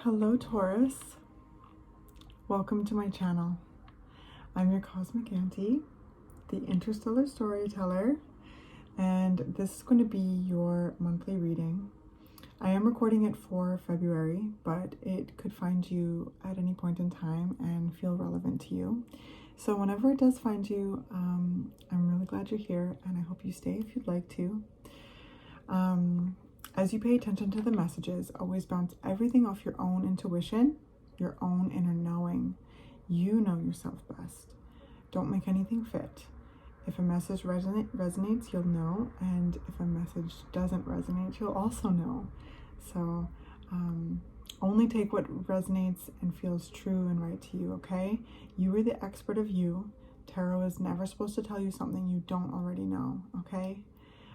Hello Taurus, welcome to my channel. I'm your Cosmic Auntie, the interstellar storyteller, and this is going to be your monthly reading. I am recording it for February, but it could find you at any point in time and feel relevant to you. So whenever it does find you, I'm really glad you're here, and I hope you stay if you'd like to. As you pay attention to the messages, always bounce everything off your own intuition, your own inner knowing. You know yourself best. Don't make anything fit. If a message resonates, you'll know, and if a message doesn't resonate, you'll also know. So only take what resonates and feels true and right to you, okay? You are the expert of you. Tarot is never supposed to tell you something you don't already know, okay?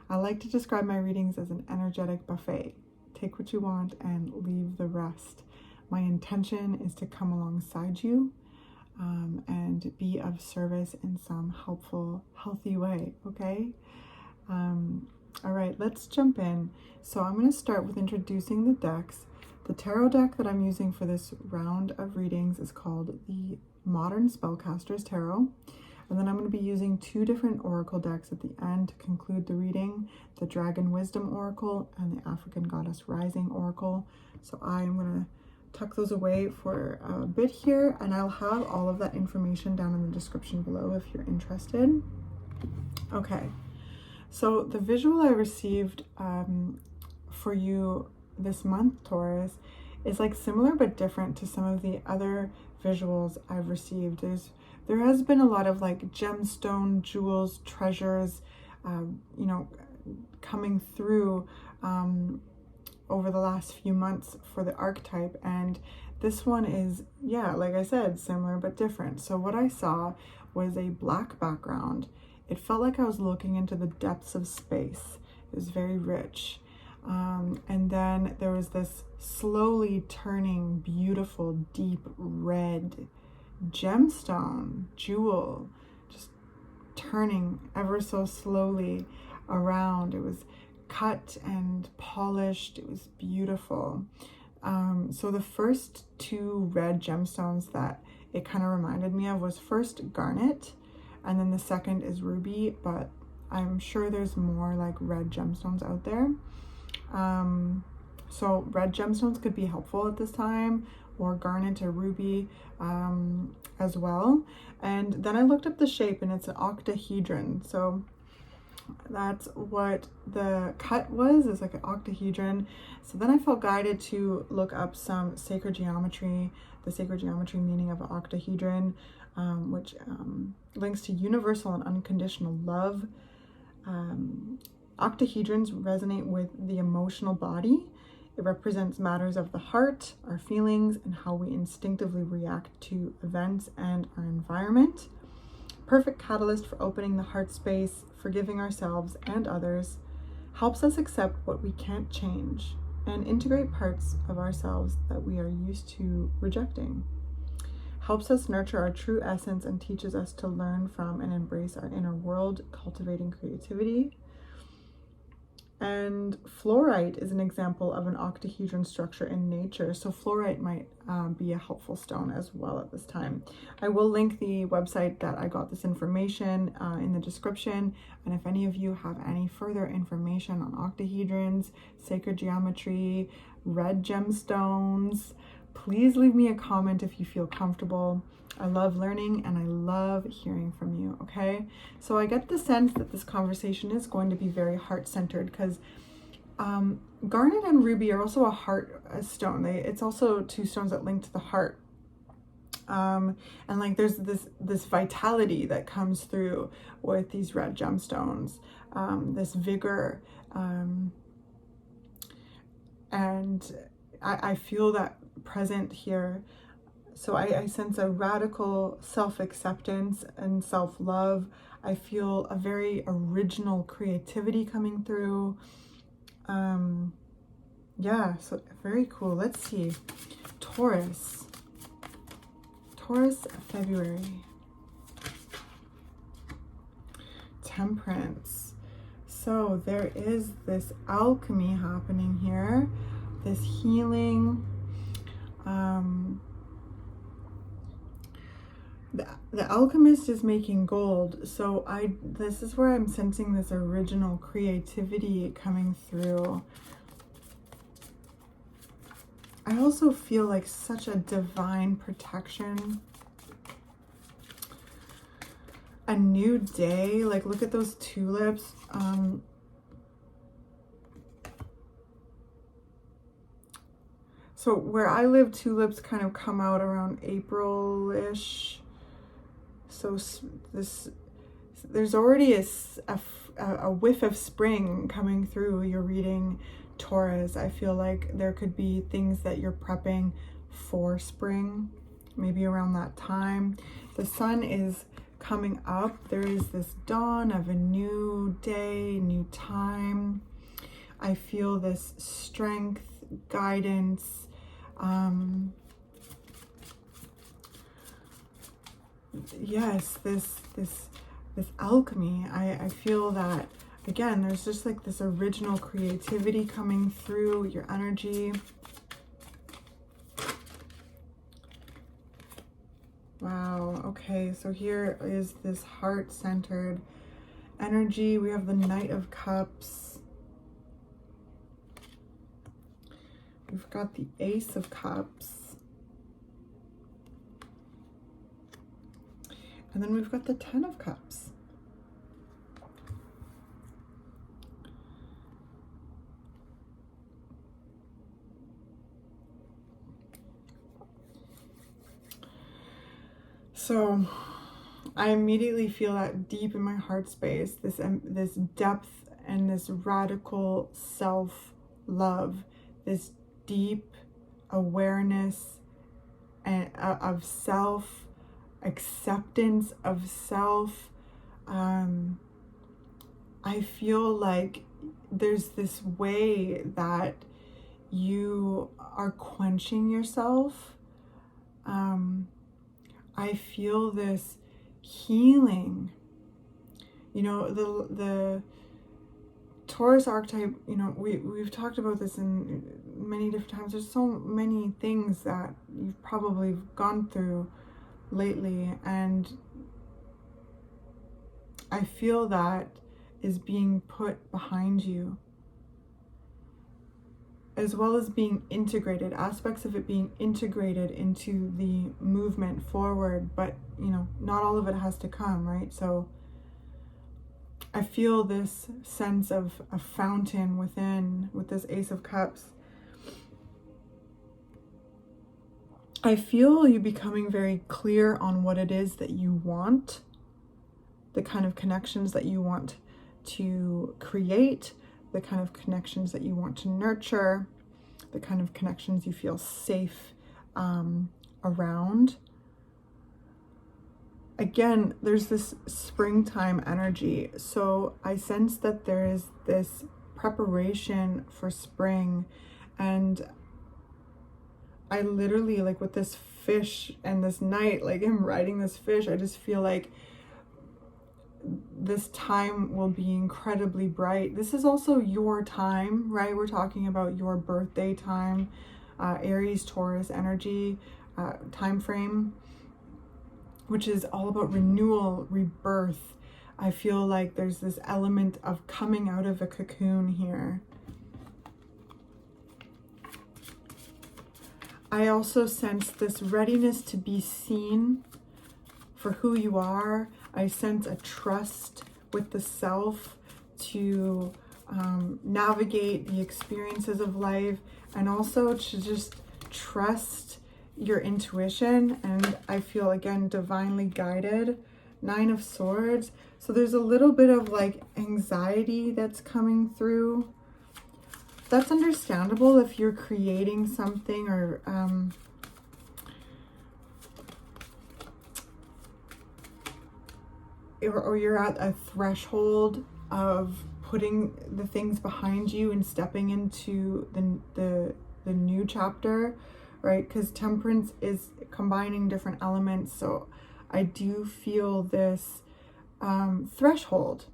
I like to describe my readings as an energetic buffet. Take what you want and leave the rest. My intention is to come alongside you and be of service in some helpful, healthy way, okay? All right, let's jump in. So I'm going to start with introducing the decks. The tarot deck that I'm using for this round of readings is called the Modern Spellcasters Tarot. And then I'm going to be using two different oracle decks at the end to conclude the reading, the Dragon Wisdom Oracle and the African Goddess Rising Oracle. So I'm going to tuck those away for a bit here, and I'll have all of that information down in the description below if you're interested. Okay, so the visual I received for you this month, Taurus, is like similar but different to some of the other visuals I've received. There has been a lot of like gemstone, jewels, treasures, coming through over the last few months for the archetype. And this one is, like I said, similar but different. So what I saw was a black background. It felt like I was looking into the depths of space. It was very rich. And then there was this slowly turning, beautiful, deep red gemstone, jewel, just turning ever so slowly around. It was cut and polished. It was beautiful. So the first two red gemstones that it kind of reminded me of was first garnet, and then the second is ruby, but I'm sure there's more like red gemstones out there. So red gemstones could be helpful at this time, or garnet or ruby as well. And then I looked up the shape, and it's an octahedron. So that's what the cut was, is like an octahedron. So then I felt guided to look up some sacred geometry, the sacred geometry meaning of an octahedron, which links to universal and unconditional love. Octahedrons resonate with the emotional body. It represents matters of the heart, our feelings, and how we instinctively react to events and our environment. Perfect catalyst for opening the heart space, forgiving ourselves and others, helps us accept what we can't change, and integrate parts of ourselves that we are used to rejecting. Helps us nurture our true essence and teaches us to learn from and embrace our inner world, cultivating creativity. And fluorite is an example of an octahedron structure in nature. So fluorite might be a helpful stone as well at this time. I will link the website that I got this information in the description. And if any of you have any further information on octahedrons, sacred geometry, red gemstones, please leave me a comment if you feel comfortable. I love learning and I love hearing from you, okay? So I get the sense that this conversation is going to be very heart-centered, because garnet and ruby are also a stone. It's also two stones that link to the heart. And like there's this vitality that comes through with these red gemstones, this vigor, and I feel that present here. So I sense a radical self-acceptance and self-love. I feel a very original creativity coming through. So very cool. Let's see. Taurus, February. Temperance. So there is this alchemy happening here, this healing. The alchemist is making gold. So this is where I'm sensing this original creativity coming through. I also feel like such a divine protection. A new day, like look at those tulips. So where I live, tulips kind of come out around April-ish. So there's already a whiff of spring coming through your reading, Taurus. I feel like there could be things that you're prepping for spring, maybe around that time. The sun is coming up. There is this dawn of a new day, new time. I feel this strength, guidance, yes, this alchemy. I feel that, again, there's just like this original creativity coming through your energy. Wow, okay, so here is this heart-centered energy. We have the Knight of Cups. We've got the Ace of Cups. And then we've got the Ten of Cups. So I immediately feel that deep in my heart space, this depth and this radical self-love, this deep awareness and of self, acceptance of self. I feel like there's this way that you are quenching yourself. I feel this healing. You know, the Taurus archetype, you know, we've talked about this in many different times. There's so many things that you've probably gone through lately, and I feel that is being put behind you, as well as being integrated, aspects of it being integrated into the movement forward. But you know, not all of it has to come, right? So I feel this sense of a fountain within with this Ace of Cups. I feel you becoming very clear on what it is that you want, the kind of connections that you want to create, the kind of connections that you want to nurture, the kind of connections you feel safe around. Again, there's this springtime energy. So I sense that there is this preparation for spring, and I literally, like with this fish and this knight, like him riding this fish, I just feel like this time will be incredibly bright. This is also your time, right? We're talking about your birthday time, Aries, Taurus energy, time frame, which is all about renewal, rebirth. I feel like there's this element of coming out of a cocoon here. I also sense this readiness to be seen for who you are. I sense a trust with the self to navigate the experiences of life, and also to just trust your intuition. And I feel, again, divinely guided. 9 of Swords. So there's a little bit of like anxiety that's coming through. That's understandable if you're creating something, or you're at a threshold of putting the things behind you and stepping into the new chapter, right? Because Temperance is combining different elements. So I do feel this threshold.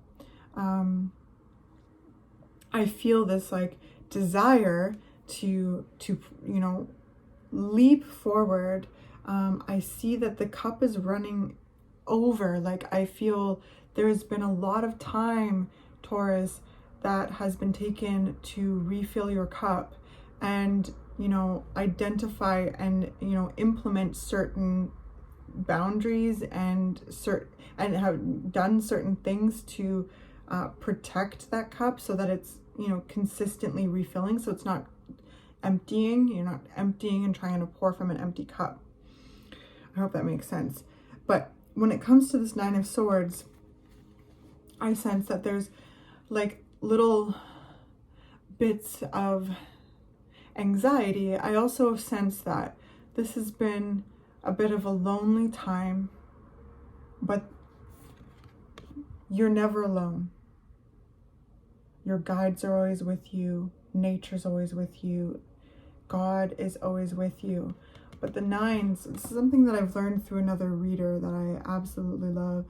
I feel this like desire to you know, leap forward. I see that the cup is running over. Like, I feel there's been a lot of time, Taurus, that has been taken to refill your cup and, you know, identify and, you know, implement certain boundaries and have done certain things to protect that cup so that it's, you know, consistently refilling, so it's not emptying. You're not emptying and trying to pour from an empty cup. I hope that makes sense. But when it comes to this Nine of Swords, I sense that there's like little bits of anxiety. I also sense that this has been a bit of a lonely time, but you're never alone. Your guides are always with you. Nature's always with you. God is always with you. But the nines, this is something that I've learned through another reader that I absolutely love.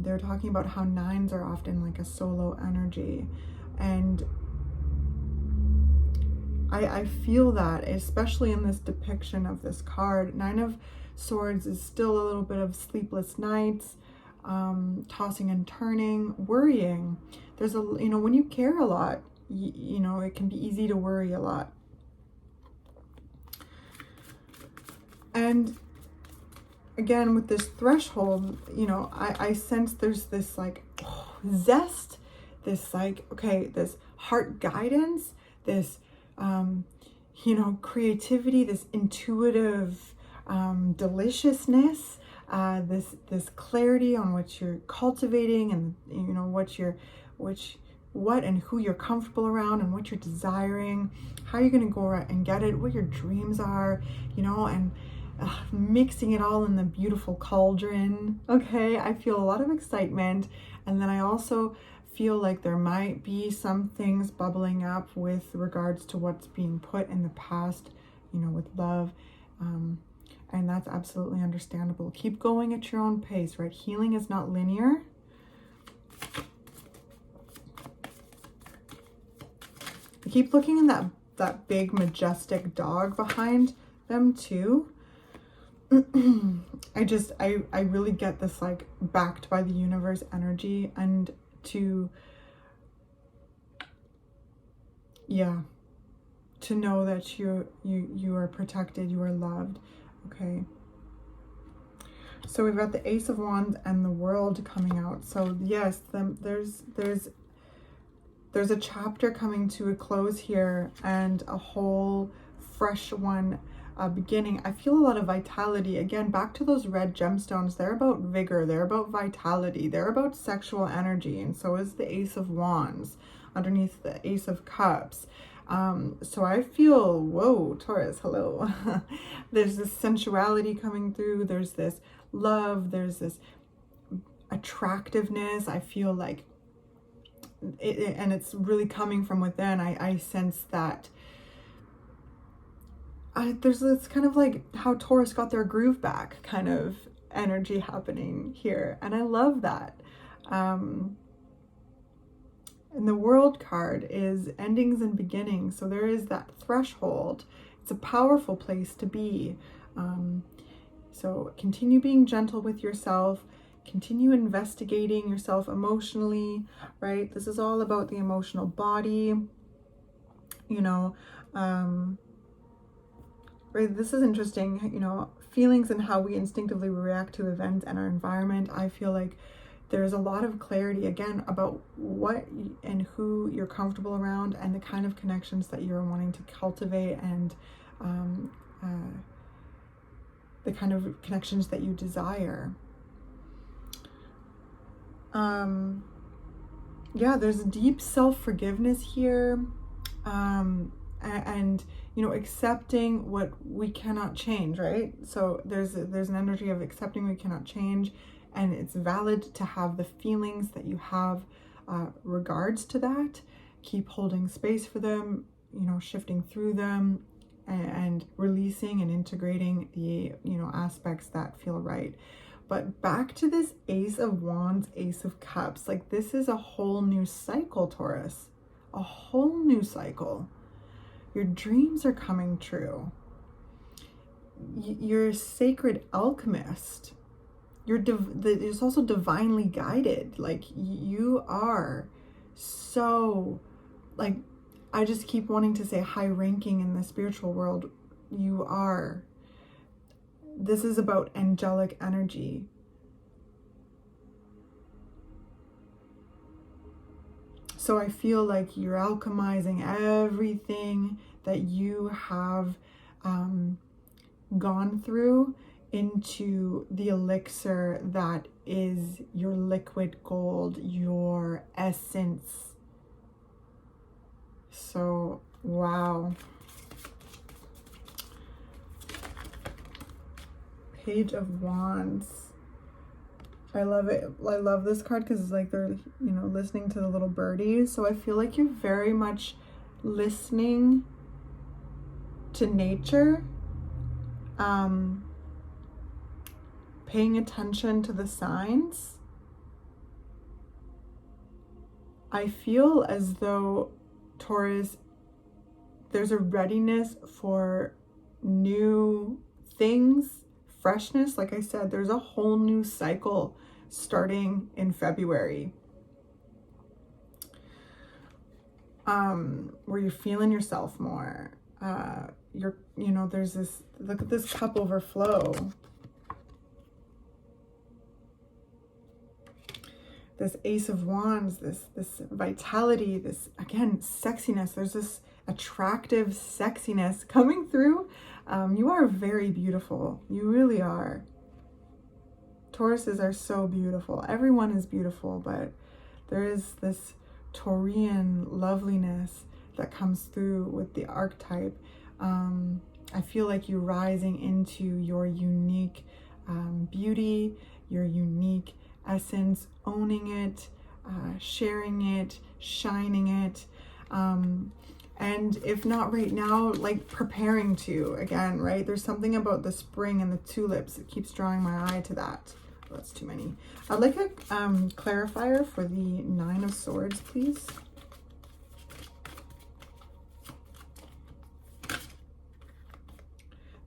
They're talking about how nines are often like a solo energy. And I feel that, especially in this depiction of this card. Nine of Swords is still a little bit of sleepless nights, tossing and turning, worrying. There's a, you know, when you care a lot, you know, it can be easy to worry a lot. And again, with this threshold, you know, I sense there's this like zest, this like, okay, this heart guidance, this, you know, creativity, this intuitive deliciousness, this clarity on what you're cultivating, and, you know, what and who you're comfortable around, and what you're desiring, how you're going to go out and get it, what your dreams are, you know, and mixing it all in the beautiful cauldron. Okay, I feel a lot of excitement. And then I also feel like there might be some things bubbling up with regards to what's being put in the past, you know, with love. And that's absolutely understandable. Keep going at your own pace, right? Healing is not linear. I keep looking in that big majestic dog behind them too. I really get this like backed by the universe energy, and to know that you are protected, you are loved. Okay, so we've got the Ace of Wands and the World coming out. So yes, there's a chapter coming to a close here, and a whole fresh one beginning. I feel a lot of vitality. Again, back to those red gemstones. They're about vigor. They're about vitality. They're about sexual energy. And so is the Ace of Wands underneath the Ace of Cups. So I feel, whoa, Taurus, hello. There's this sensuality coming through. There's this love. There's this attractiveness. I feel like and it's really coming from within. I sense that there's this kind of like how Taurus got their groove back kind of energy happening here. And I love that. And the World card is endings and beginnings. So there is that threshold. It's a powerful place to be. So continue being gentle with yourself. Continue investigating yourself emotionally, right? This is all about the emotional body, you know. Right, this is interesting, you know, feelings and how we instinctively react to events and our environment. I feel like there's a lot of clarity, again, about what and who you're comfortable around, and the kind of connections that you're wanting to cultivate, and the kind of connections that you desire. Yeah, there's a deep self-forgiveness here. And you know, accepting what we cannot change, right? So there's an energy of accepting we cannot change, and it's valid to have the feelings that you have regards to that. Keep holding space for them, you know, shifting through them, and releasing and integrating the, you know, aspects that feel right. But back to this Ace of Wands, Ace of Cups, like this is a whole new cycle, Taurus, a whole new cycle. Your dreams are coming true. you're a sacred alchemist. It's also divinely guided. Like, you are so, like, I just keep wanting to say high ranking in the spiritual world. You are. This is about angelic energy. So I feel like you're alchemizing everything that you have gone through into the elixir that is your liquid gold, your essence. So, wow. Page of Wands. I love it. I love this card because it's like they're, you know, listening to the little birdies. So I feel like you're very much listening to nature, paying attention to the signs. I feel as though, Taurus, there's a readiness for new things, freshness. Like I said, there's a whole new cycle starting in February, where you're feeling yourself more. You know, there's this, look at this cup overflow. This Ace of Wands, this vitality, this, again, sexiness. There's this attractive sexiness coming through. You are very beautiful. You really are. Tauruses are so beautiful. Everyone is beautiful, but there is this Taurian loveliness that comes through with the archetype. I feel like you're rising into your unique beauty, your unique essence, owning it, sharing it, shining it, and if not right now, like preparing to, again, right? There's something about the spring and the tulips that keeps drawing my eye to that. Oh, that's too many. I'd like a clarifier for the Nine of Swords, please.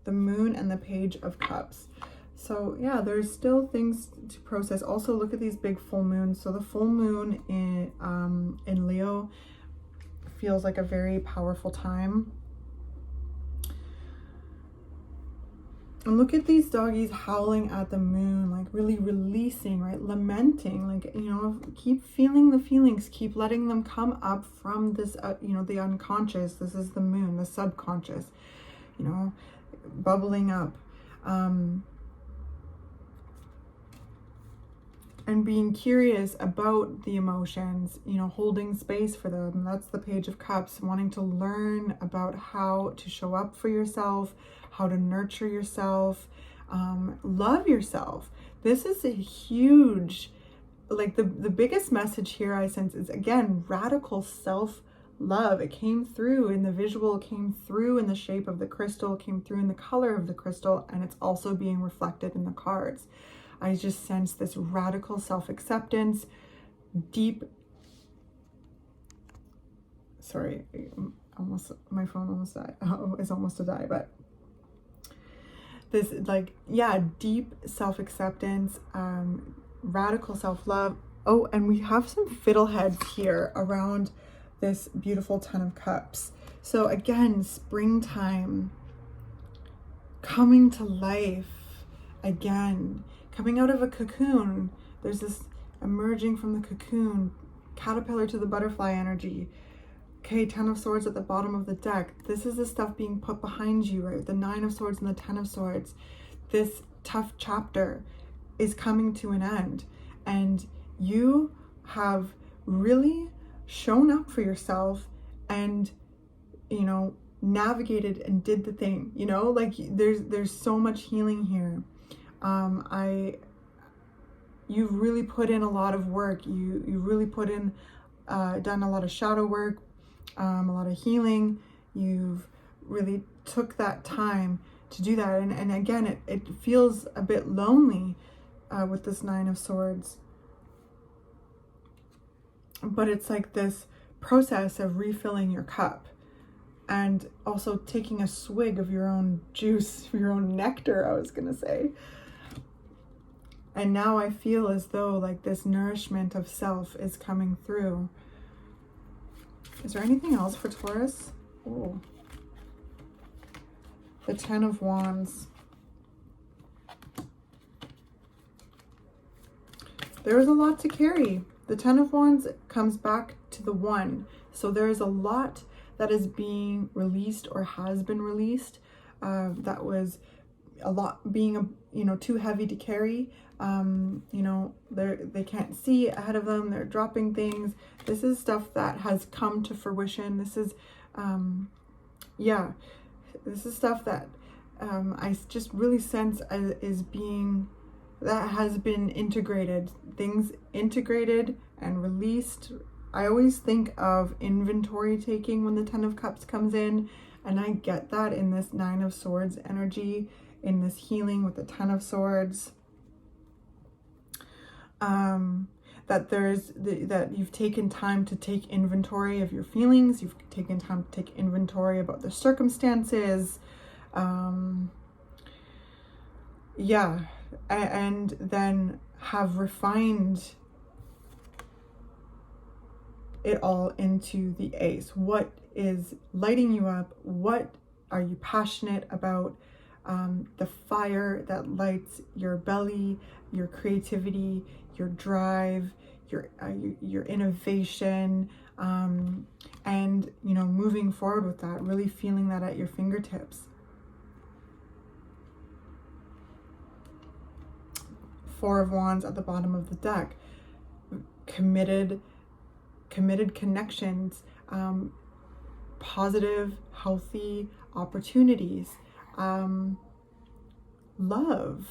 The Moon and the Page of Cups. So yeah, there's still things to process. Also, look at these big full moons. So the full moon in Leo feels like a very powerful time. And look at these doggies howling at the moon, like really releasing, right? Lamenting, like, you know, keep feeling the feelings, keep letting them come up from this, you know, the unconscious. This is the moon, the subconscious, you know, bubbling up. And being curious about the emotions, you know, holding space for them. That's the Page of Cups, wanting to learn about how to show up for yourself, how to nurture yourself, love yourself. This is a huge, like the biggest message here I sense is, again, radical self-love. It came through in the visual, came through in the shape of the crystal, came through in the color of the crystal, and it's also being reflected in the cards. I just sense this radical self-acceptance, deep, sorry, almost, my phone almost died, is almost to die, but this, like, yeah, deep self-acceptance, radical self-love. Oh, and we have some fiddleheads here around this beautiful Ten of Cups. So again, springtime, coming to life again. Coming out of a cocoon, there's this emerging from the cocoon, caterpillar to the butterfly energy. Okay, Ten of Swords at the bottom of the deck. This is the stuff being put behind you, right? The Nine of Swords and the Ten of Swords. This tough chapter is coming to an end. And you have really shown up for yourself and, you know, navigated and did the thing, you know? Like, there's so much healing here. You've really put in a lot of work. You really put in, done a lot of shadow work, a lot of healing. You've really took that time to do that. And again, it feels a bit lonely with this Nine of Swords. But it's like this process of refilling your cup. and also taking a swig of your own juice, your own nectar, I was gonna say. And now I feel as though like this nourishment of self is coming through. Is there anything else for Taurus? Oh, the Ten of Wands. There is a lot to carry. The Ten of Wands comes back to the One. So there is a lot that is being released or has been released. That was a lot being, too heavy to carry. They can't see ahead of them. They're dropping things. This is stuff that has come to fruition. This is, this is stuff that I just really sense is being, that has been integrated. Things integrated and released. I always think of inventory taking when the Ten of Cups comes in, and I get that in this Nine of Swords energy, in this healing with the Ten of Swords. That you've taken time to take inventory of your feelings. You've taken time to take inventory about the circumstances. And then have refined it all into the Ace. What is lighting you up? What are you passionate about? The fire that lights your belly, your creativity, your drive, your innovation, and moving forward with that, really feeling that at your fingertips. Four of Wands at the bottom of the deck. Committed connections, positive, healthy opportunities, love.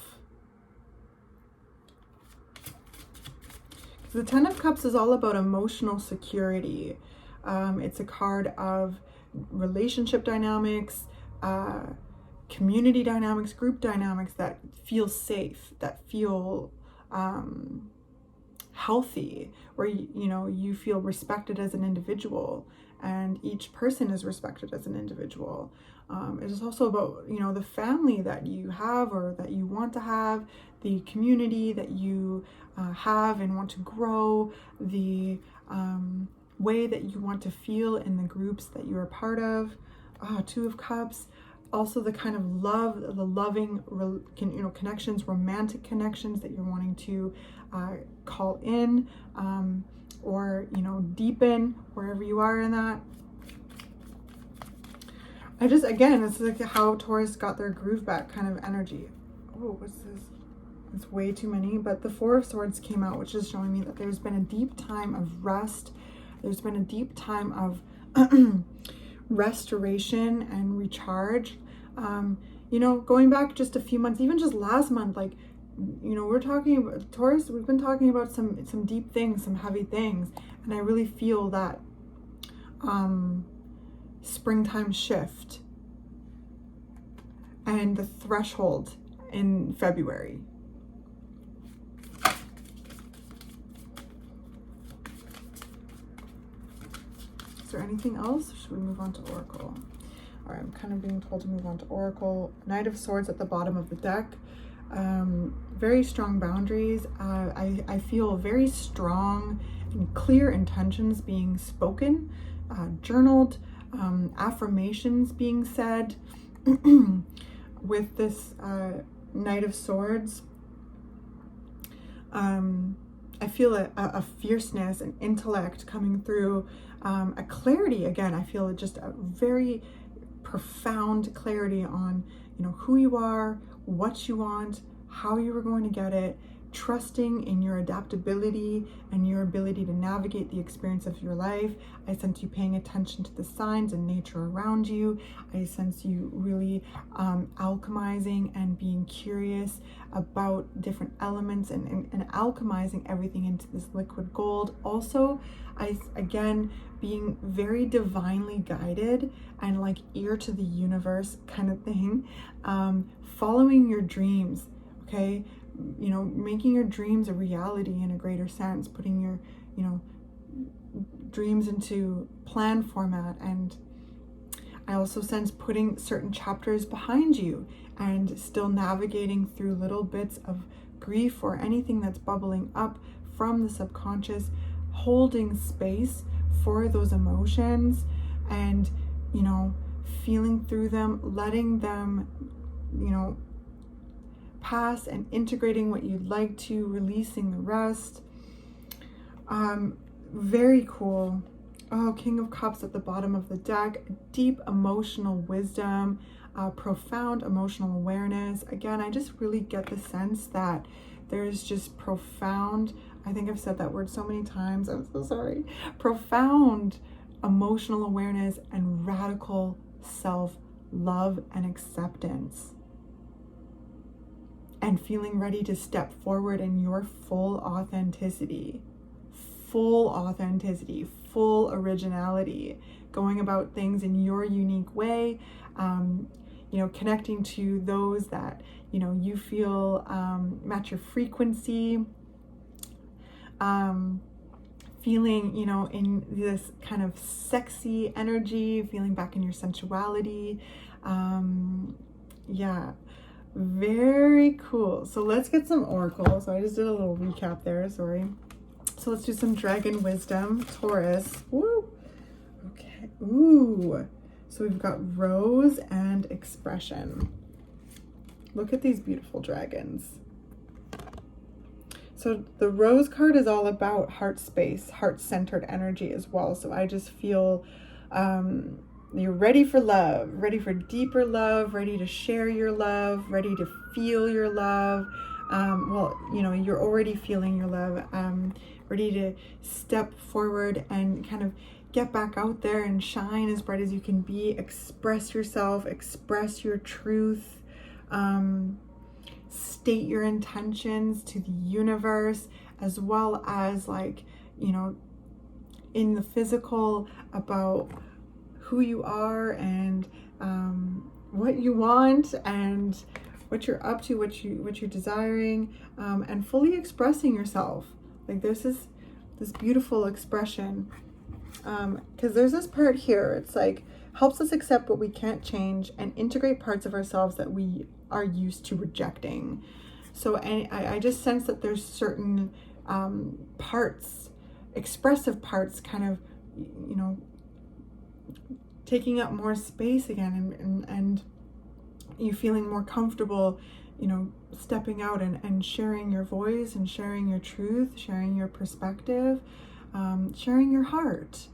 The Ten of Cups is all about emotional security. It's a card of relationship dynamics, community dynamics, group dynamics that feel safe, that feel healthy, where you feel respected as an individual, and each person is respected as an individual. It is also about the family that you have or that you want to have, the community that you have and want to grow, the way that you want to feel in the groups that you are part of. Two of Cups. Also the kind of love, the loving, connections, romantic connections that you're wanting to call in, or deepen wherever you are in that. Again, it's like how Taurus got their groove back kind of energy. Oh, what's this? It's way too many. But the Four of Swords came out, which is showing me that there's been a deep time of rest. There's been a deep time of restoration and recharge. Going back just a few months, even just last month, we're talking about Taurus, we've been talking about some deep things, some heavy things, and I really feel that springtime shift and the threshold in February. Is there anything else? Or should we move on to Oracle? All right, I'm kind of being told to move on to Oracle. Knight of Swords at the bottom of the deck. Very strong boundaries. I feel very strong and clear intentions being spoken, journaled, affirmations being said. With this Knight of Swords, I feel a fierceness, an intellect coming through, a clarity. Again, I feel just a very profound clarity on who you are, what you want, how you are going to get it, trusting in your adaptability and your ability to navigate the experience of your life. I sense you paying attention to the signs and nature around you. I sense you really alchemizing and being curious about different elements and alchemizing everything into this liquid gold. Also, again, being very divinely guided and ear to the universe kind of thing, following your dreams, okay? Making your dreams a reality in a greater sense, putting your, dreams into plan format. And I also sense putting certain chapters behind you and still navigating through little bits of grief or anything that's bubbling up from the subconscious, holding space for those emotions and, you know, feeling through them, letting them, you know, pass and integrating what you'd like to, releasing the rest. Very cool. Oh, King of Cups at the bottom of the deck, deep emotional wisdom, profound emotional awareness. Again, I just really get the sense that there's just profound, I think I've said that word so many times, I'm so sorry, profound emotional awareness and radical self-love and acceptance. And feeling ready to step forward in your full authenticity, full originality, going about things in your unique way, you know, connecting to those that, you know, you feel match your frequency, feeling, you know, in this kind of sexy energy, feeling back in your sensuality. Yeah, very cool. So let's get some oracle. So I just did a little recap there, sorry. So let's do some dragon wisdom, Taurus. Woo. Okay. Ooh. So we've got rose and expression. Look at these beautiful dragons. So the rose card is all about heart space, heart-centered energy as well. So I just feel you're ready for love, ready for deeper love, ready to share your love, ready to feel your love. Well, you know, you're already feeling your love, ready to step forward and kind of get back out there and shine as bright as you can be, express yourself, express your truth, state your intentions to the universe, as well as, like, you know, in the physical, about who you are and what you want and what you're up to, what you're desiring, and fully expressing yourself. Like, there's this beautiful expression, because there's this part here. It's like, helps us accept what we can't change and integrate parts of ourselves that we are used to rejecting. So I just sense that there's certain parts, expressive parts, kind of, you know, taking up more space again, and you feeling more comfortable, you know, stepping out and sharing your voice and sharing your truth, sharing your perspective, sharing your heart.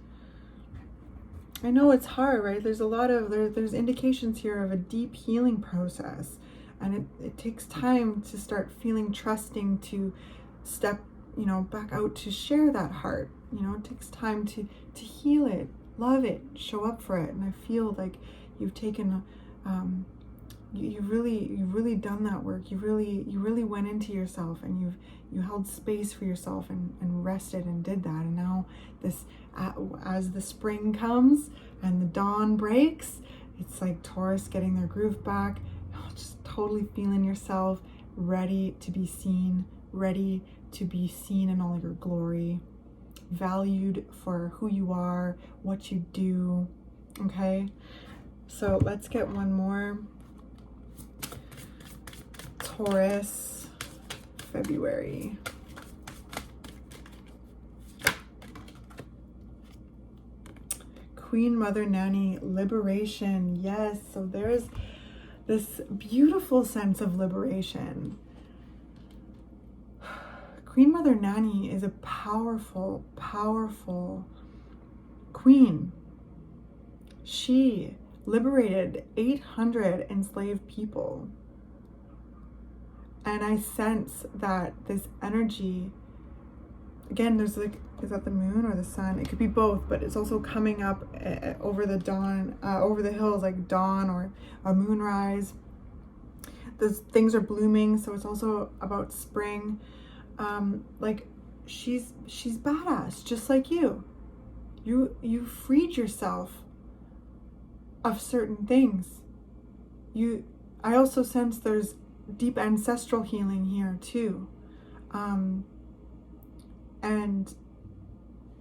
I know it's hard, right? There's a lot of, there's indications here of a deep healing process, and it takes time to start feeling trusting to step, you know, back out to share that heart. You know, it takes time to heal it, love it, show up for it. And I feel like you've taken, you've really done that work. You really went into yourself, and you held space for yourself and rested and did that. And now this, as the spring comes and the dawn breaks, it's like Taurus getting their groove back, just totally feeling yourself, ready to be seen in all your glory, valued for who you are, what you do. Okay, so let's get one more. Taurus, February. Queen Mother Nanny, liberation. Yes, so there's this beautiful sense of liberation. Queen Mother Nanny is a powerful, powerful queen. She liberated 800 enslaved people. And I sense that this energy, again, there's like, is that the moon or the sun? It could be both, but it's also coming up over the dawn, over the hills, like dawn or a moonrise. Those things are blooming, so it's also about spring. Like, she's badass, just like you. You freed yourself of certain things. I also sense there's deep ancestral healing here too, and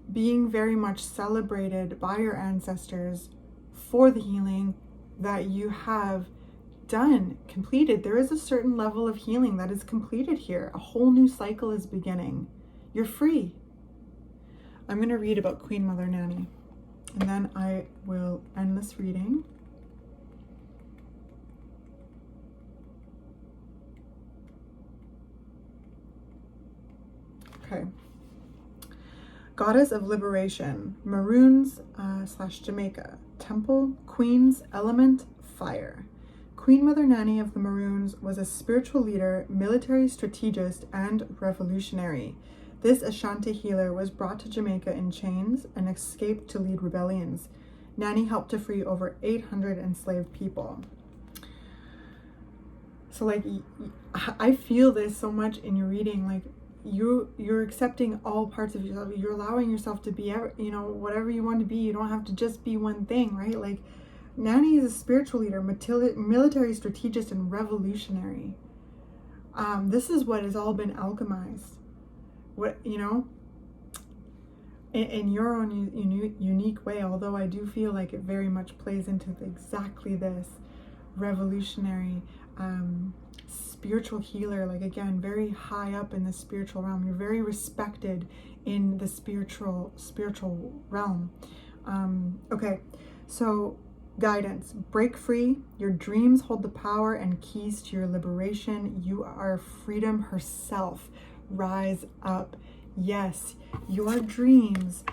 being very much celebrated by your ancestors for the healing that you have done, completed. There is a certain level of healing that is completed here. A whole new cycle is beginning. You're free. I'm going to read about Queen Mother Nanny, and then I will end this reading. Okay. Goddess of Liberation, Maroons / Jamaica, Temple, Queen's Element, Fire. Queen Mother Nanny of the Maroons was a spiritual leader, military strategist, and revolutionary. This Ashanti healer was brought to Jamaica in chains and escaped to lead rebellions. Nanny helped to free over 800 enslaved people. So like, I feel this so much in your reading, like you're accepting all parts of yourself. You're allowing yourself to be, you know, whatever you want to be. You don't have to just be one thing, right? Like, Nanny is a spiritual leader, military strategist, and revolutionary. This is what has all been alchemized. What, you know, in your own unique way, although I do feel like it very much plays into exactly this revolutionary, spiritual healer. Like, again, very high up in the spiritual realm. You're very respected in the spiritual realm. Okay, so guidance: break free. Your dreams hold the power and keys to your liberation. You are freedom herself. Rise up. Yes, your dreams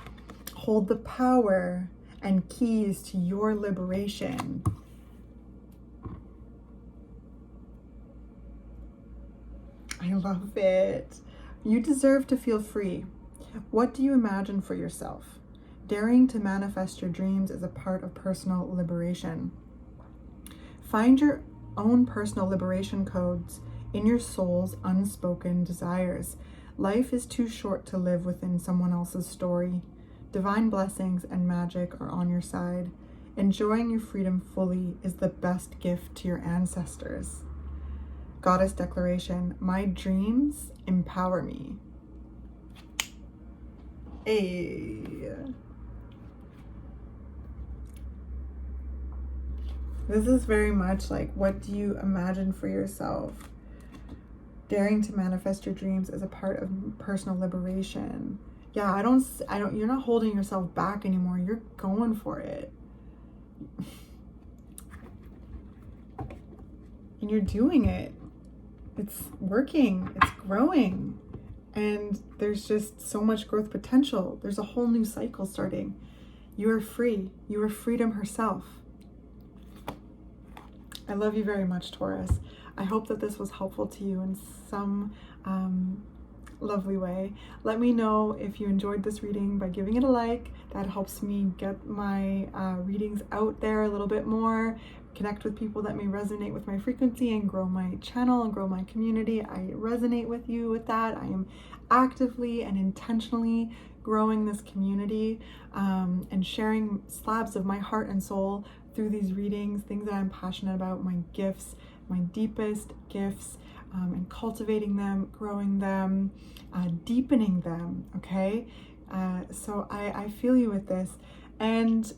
hold the power and keys to your liberation. I love it. You deserve to feel free. What do you imagine for yourself? Daring to manifest your dreams is a part of personal liberation. Find your own personal liberation codes in your soul's unspoken desires. Life is too short to live within someone else's story. Divine blessings and magic are on your side. Enjoying your freedom fully is the best gift to your ancestors. Goddess declaration: my dreams empower me. Hey. This is very much like, what do you imagine for yourself? Daring to manifest your dreams is a part of personal liberation. Yeah, I don't, you're not holding yourself back anymore. You're going for it. And you're doing it. It's working. It's growing. And there's just so much growth potential. There's a whole new cycle starting. You are free. You are freedom herself. I love you very much, Taurus. I hope that this was helpful to you in some lovely way. Let me know if you enjoyed this reading by giving it a like. That helps me get my readings out there a little bit more, connect with people that may resonate with my frequency, and grow my channel and grow my community. I resonate with you with that. I am actively and intentionally growing this community and sharing slabs of my heart and soul through these readings, things that I'm passionate about, my gifts, my deepest gifts, and cultivating them, growing them, deepening them, okay? So I feel you with this. And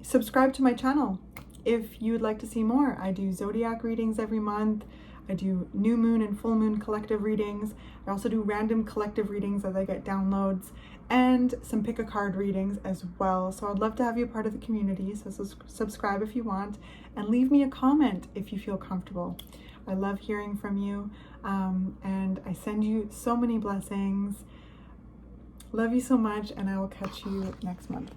subscribe to my channel if you would like to see more. I do zodiac readings every month. I do new moon and full moon collective readings. I also do random collective readings as I get downloads, and some pick a card readings as well. So I'd love to have you a part of the community. So subscribe if you want, and leave me a comment if you feel comfortable. I love hearing from you, and I send you so many blessings. Love you so much, and I will catch you next month.